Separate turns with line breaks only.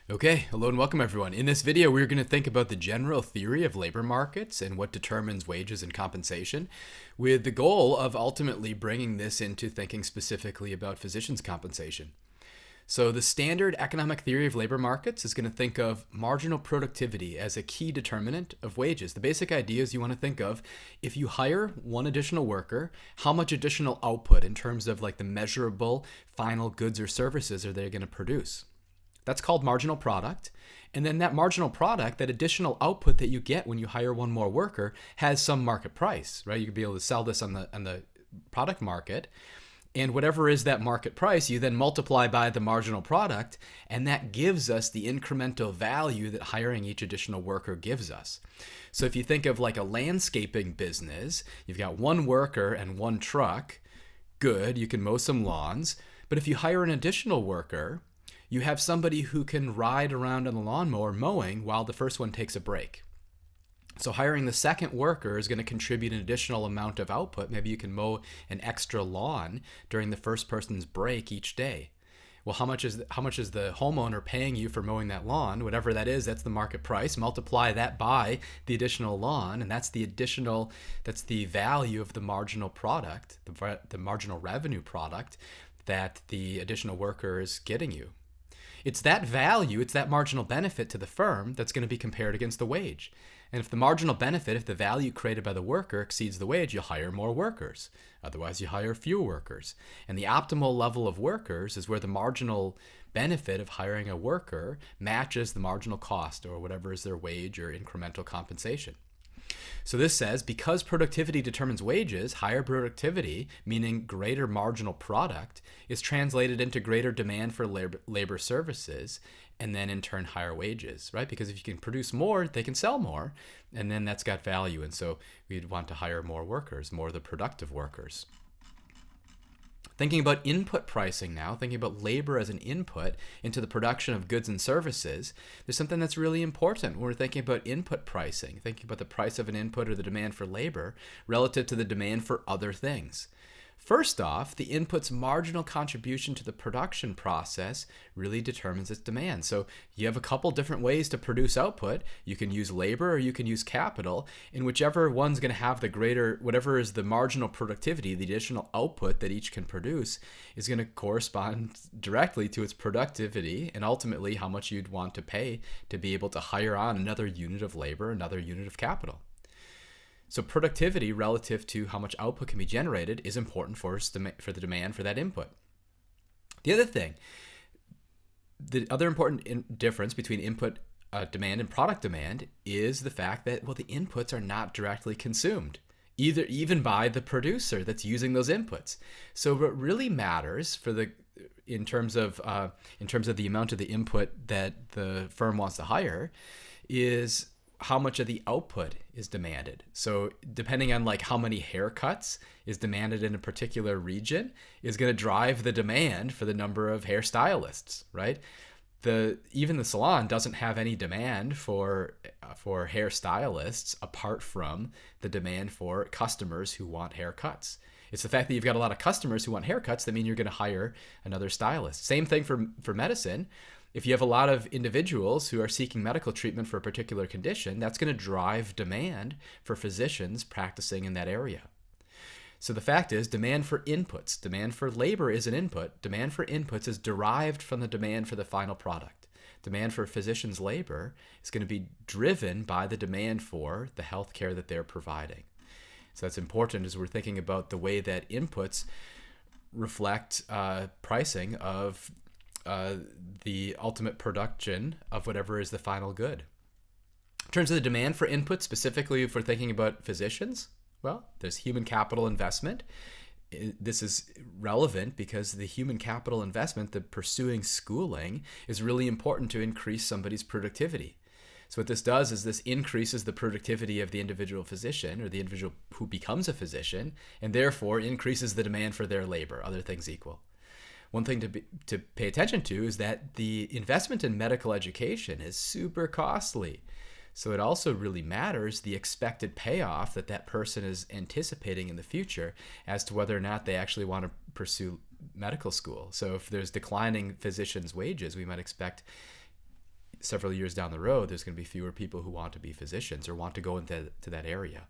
Okay, hello and welcome everyone. In this video, we're going to think about the general theory of labor markets and what determines wages and compensation, with the goal of ultimately bringing this into thinking specifically about physicians' compensation. So the standard economic theory of labor markets is going to think of marginal productivity as a key determinant of wages. The basic idea is you want to think of, if you hire one additional worker, how much additional output in terms of like the measurable final goods or services are they going to produce. That's called marginal product. And then that marginal product, that additional output that you get when you hire one more worker, has some market price, right? You could be able to sell this on the product market. And whatever is that market price, you then multiply by the marginal product, and that gives us the incremental value that hiring each additional worker gives us. So if you think of like a landscaping business, you've got one worker and one truck, good, you can mow some lawns. But if you hire an additional worker, you have somebody who can ride around on the lawnmower mowing while the first one takes a break. So hiring the second worker is going to contribute an additional amount of output. Maybe you can mow an extra lawn during the first person's break each day. Well, how much is the homeowner paying you for mowing that lawn? Whatever that is, that's the market price. Multiply that by the additional lawn, and that's the value of the marginal product, the marginal revenue product that the additional worker is getting you. It's that value, it's that marginal benefit to the firm that's going to be compared against the wage. And if the marginal benefit, if the value created by the worker exceeds the wage, you hire more workers. Otherwise, you hire fewer workers. And the optimal level of workers is where the marginal benefit of hiring a worker matches the marginal cost, or whatever is their wage or incremental compensation. So this says, because productivity determines wages, higher productivity, meaning greater marginal product, is translated into greater demand for labor services, and then in turn higher wages, right? Because if you can produce more, they can sell more, and then that's got value. And so we'd want to hire more workers, more of the productive workers. Thinking about input pricing now, thinking about labor as an input into the production of goods and services, there's something that's really important when we're thinking about input pricing, thinking about the price of an input or the demand for labor relative to the demand for other things. First off, the input's marginal contribution to the production process really determines its demand. So you have a couple different ways to produce output. You can use labor or you can use capital, and whichever one's going to have the greater, whatever is the marginal productivity, the additional output that each can produce, is going to correspond directly to its productivity and ultimately how much you'd want to pay to be able to hire on another unit of labor, another unit of capital. So productivity relative to how much output can be generated is important for the demand for that input. The other important difference between input demand and product demand is the fact that, well, the inputs are not directly consumed, even by the producer that's using those inputs. So what really matters in terms of the amount of the input that the firm wants to hire is how much of the output is demanded. So depending on like how many haircuts is demanded in a particular region is going to drive the demand for the number of hairstylists, right? Even the salon doesn't have any demand for hairstylists apart from the demand for customers who want haircuts. It's the fact that you've got a lot of customers who want haircuts that mean you're going to hire another stylist. Same thing for medicine. If you have a lot of individuals who are seeking medical treatment for a particular condition, that's going to drive demand for physicians practicing in that area. So the fact is, demand for inputs, demand for labor is an input. Demand for inputs is derived from the demand for the final product. Demand for physicians' labor is going to be driven by the demand for the health care that they're providing. So that's important as we're thinking about the way that inputs reflect pricing of the ultimate production of whatever is the final good. In terms of the demand for input, specifically if we're thinking about physicians, well, there's human capital investment. This is relevant because the human capital investment, the pursuing schooling, is really important to increase somebody's productivity. So what this does is this increases the productivity of the individual physician or the individual who becomes a physician, and therefore increases the demand for their labor, other things equal. One thing to pay attention to is that the investment in medical education is super costly. So it also really matters the expected payoff that person is anticipating in the future as to whether or not they actually want to pursue medical school. So if there's declining physicians' wages, we might expect several years down the road, there's going to be fewer people who want to be physicians or want to go into that area.